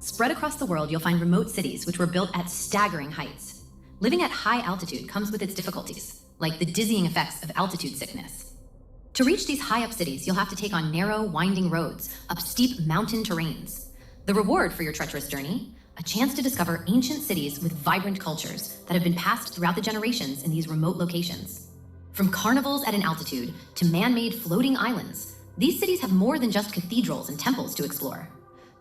Spread across the world, you'll find remote cities which were built at staggering heights. Living at high altitude comes with its difficulties, like the dizzying effects of altitude sickness. To reach these high-up cities, you'll have to take on narrow, winding roads up steep mountain terrains. The reward for your treacherous journey? A chance to discover ancient cities with vibrant cultures that have been passed throughout the generations in these remote locations. From carnivals at an altitude to man-made floating islands, these cities have more than just cathedrals and temples to explore.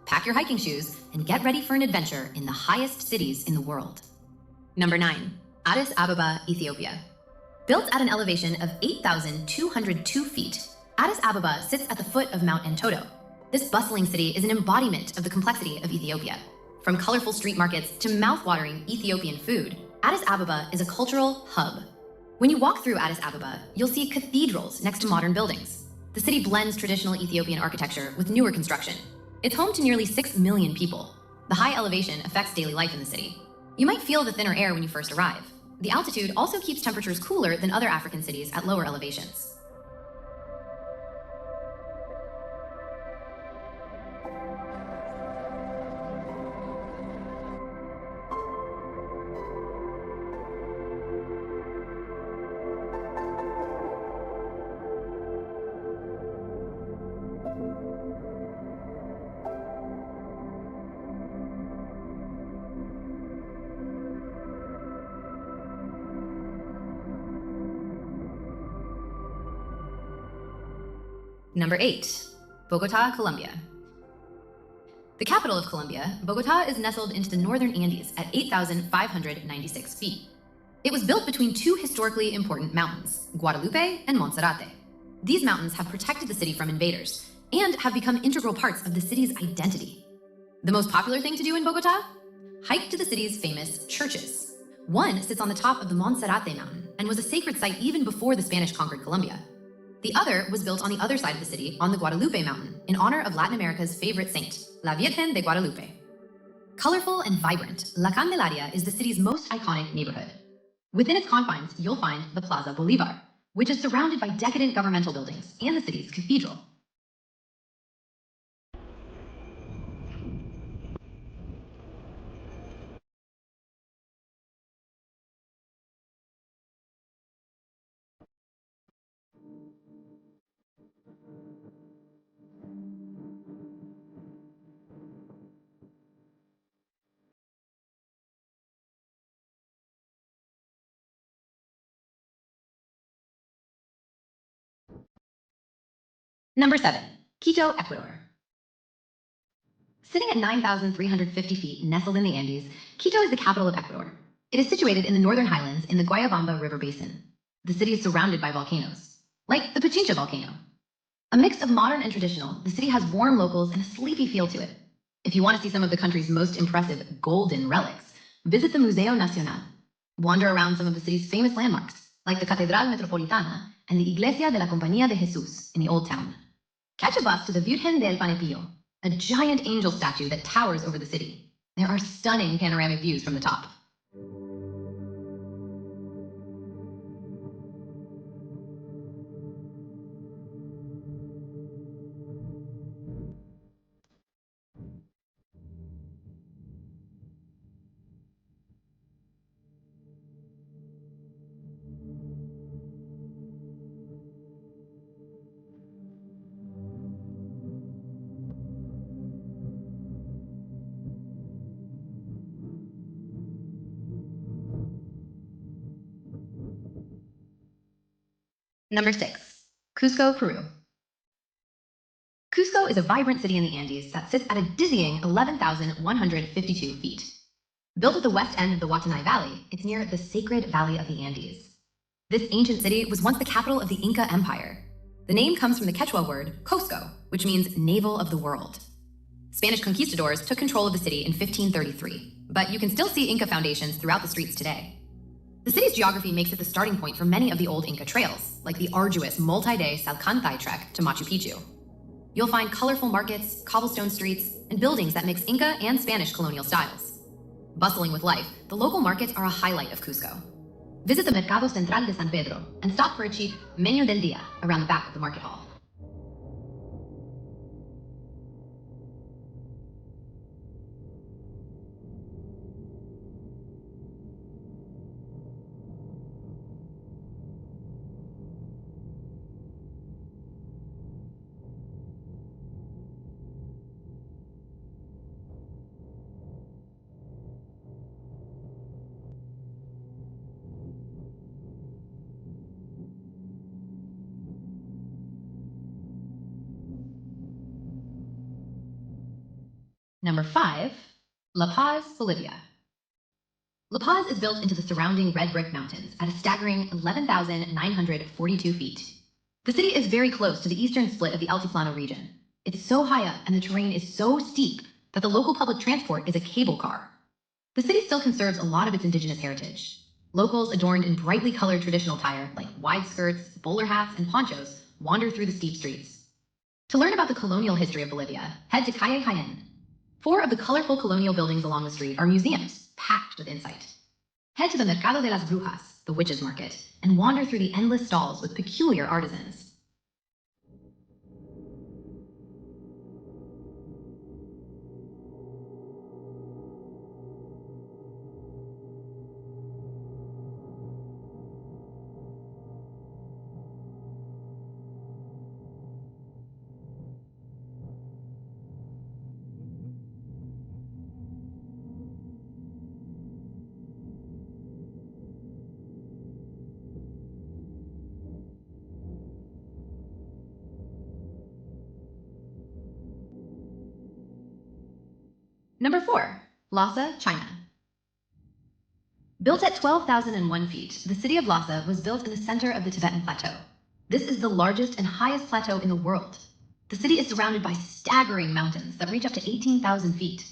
Pack your hiking shoes and get ready for an adventure in the highest cities in the world. Number 9. Addis Ababa, Ethiopia. Built at an elevation of 8,202 feet, Addis Ababa sits at the foot of Mount Entoto. This bustling city is an embodiment of the complexity of Ethiopia. From colorful street markets to mouth-watering Ethiopian food, Addis Ababa is a cultural hub. When you walk through Addis Ababa, you'll see cathedrals next to modern buildings. The city blends traditional Ethiopian architecture with newer construction. It's home to nearly 6 million people. The high elevation affects daily life in the city. You might feel the thinner air when you first arrive. The altitude also keeps temperatures cooler than other African cities at lower elevations. Number 8. Bogota, Colombia. The capital of Colombia, Bogota is nestled into the northern Andes at 8,596 feet. It was built between two historically important mountains, Guadalupe and Monserrate. These mountains have protected the city from invaders and have become integral parts of the city's identity. The most popular thing to do in Bogota? Hike to the city's famous churches. One sits on the top of the Monserrate mountain and was a sacred site even before the Spanish conquered Colombia. The other was built on the other side of the city on the Guadalupe mountain in honor of Latin America's favorite saint, La Virgen de Guadalupe. Colorful and vibrant, La Candelaria is the city's most iconic neighborhood. Within its confines, you'll find the Plaza Bolivar, which is surrounded by decadent governmental buildings and the city's cathedral. Number 7. Quito, Ecuador. Sitting at 9,350 feet nestled in the Andes, Quito is the capital of Ecuador. It is situated in the northern highlands in the Guayabamba River Basin. The city is surrounded by volcanoes, like the Pichincha volcano. A mix of modern and traditional, the city has warm locals and a sleepy feel to it. If you want to see some of the country's most impressive golden relics, visit the Museo Nacional. Wander around some of the city's famous landmarks, like the Catedral Metropolitana and the Iglesia de la Compañía de Jesús in the Old Town. Catch a bus to the Virgen del Panepillo, a giant angel statue that towers over the city. There are stunning panoramic views from the top. Number 6. Cusco, Peru. Cusco is a vibrant city in the Andes that sits at a dizzying 11,152 feet. Built at the west end of the Huatanay Valley, it's near the Sacred Valley of the Andes. This ancient city was once the capital of the Inca Empire. The name comes from the Quechua word Cosco, which means navel of the world. Spanish conquistadors took control of the city in 1533, but you can still see Inca foundations throughout the streets today. The city's geography makes it the starting point for many of the old Inca trails, like the arduous multi-day Salcantay trek to Machu Picchu. You'll find colorful markets, cobblestone streets, and buildings that mix Inca and Spanish colonial styles. Bustling with life, the local markets are a highlight of Cusco. Visit the Mercado Central de San Pedro and stop for a cheap menú del día around the back of the market hall. Number 5, La Paz, Bolivia. La Paz is built into the surrounding red brick mountains at a staggering 11,942 feet. The city is very close to the eastern split of the Altiplano region. It's so high up and the terrain is so steep that the local public transport is a cable car. The city still conserves a lot of its indigenous heritage. Locals adorned in brightly colored traditional attire like wide skirts, bowler hats, and ponchos wander through the steep streets. To learn about the colonial history of Bolivia, head to Calle Jaén. 4 of the colorful colonial buildings along the street are museums, packed with insight. Head to the Mercado de las Brujas, the witches' market, and wander through the endless stalls with peculiar artisans. Number 4, Lhasa, China. Built at 12,001 feet, the city of Lhasa was built in the center of the Tibetan Plateau. This is the largest and highest plateau in the world. The city is surrounded by staggering mountains that reach up to 18,000 feet.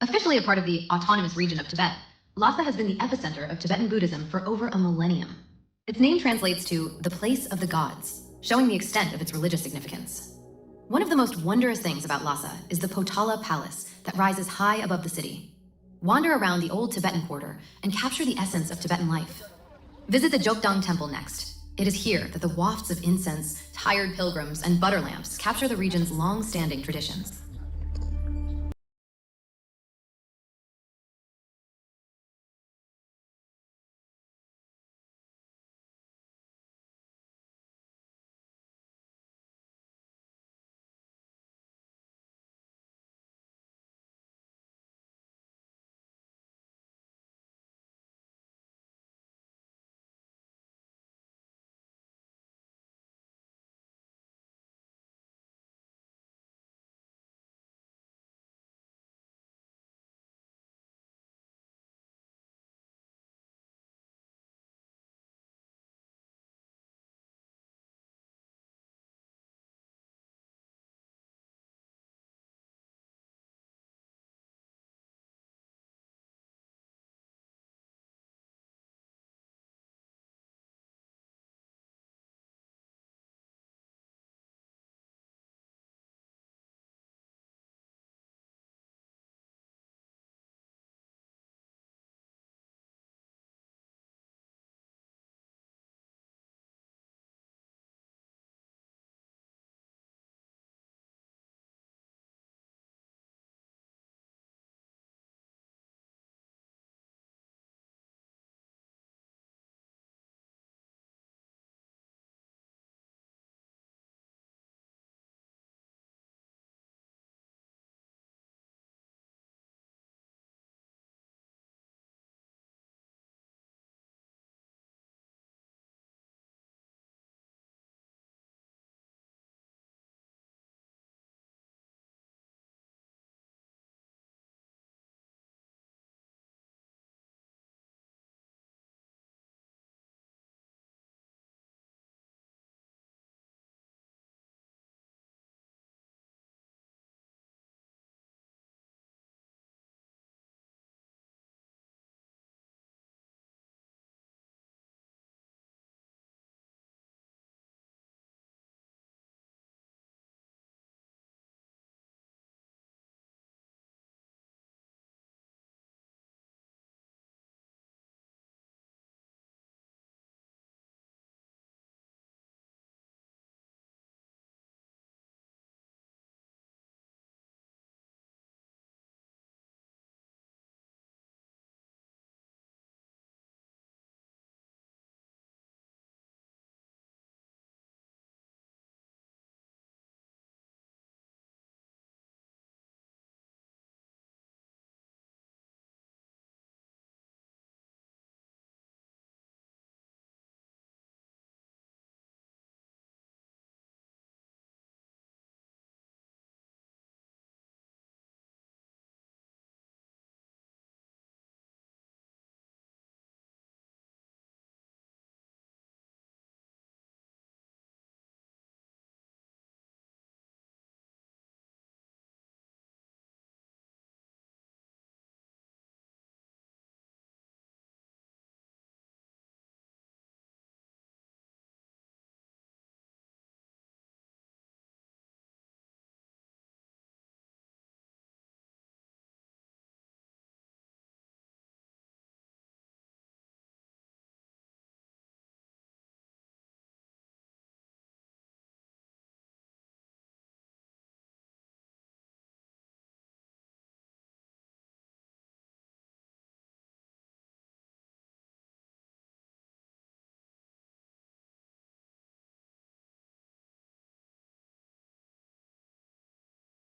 Officially a part of the autonomous region of Tibet, Lhasa has been the epicenter of Tibetan Buddhism for over a millennium. Its name translates to the place of the gods, showing the extent of its religious significance. One of the most wondrous things about Lhasa is the Potala Palace that rises high above the city. Wander around the old Tibetan quarter and capture the essence of Tibetan life. Visit the Jokdang Temple next. It is here that the wafts of incense, tired pilgrims, and butter lamps capture the region's long-standing traditions.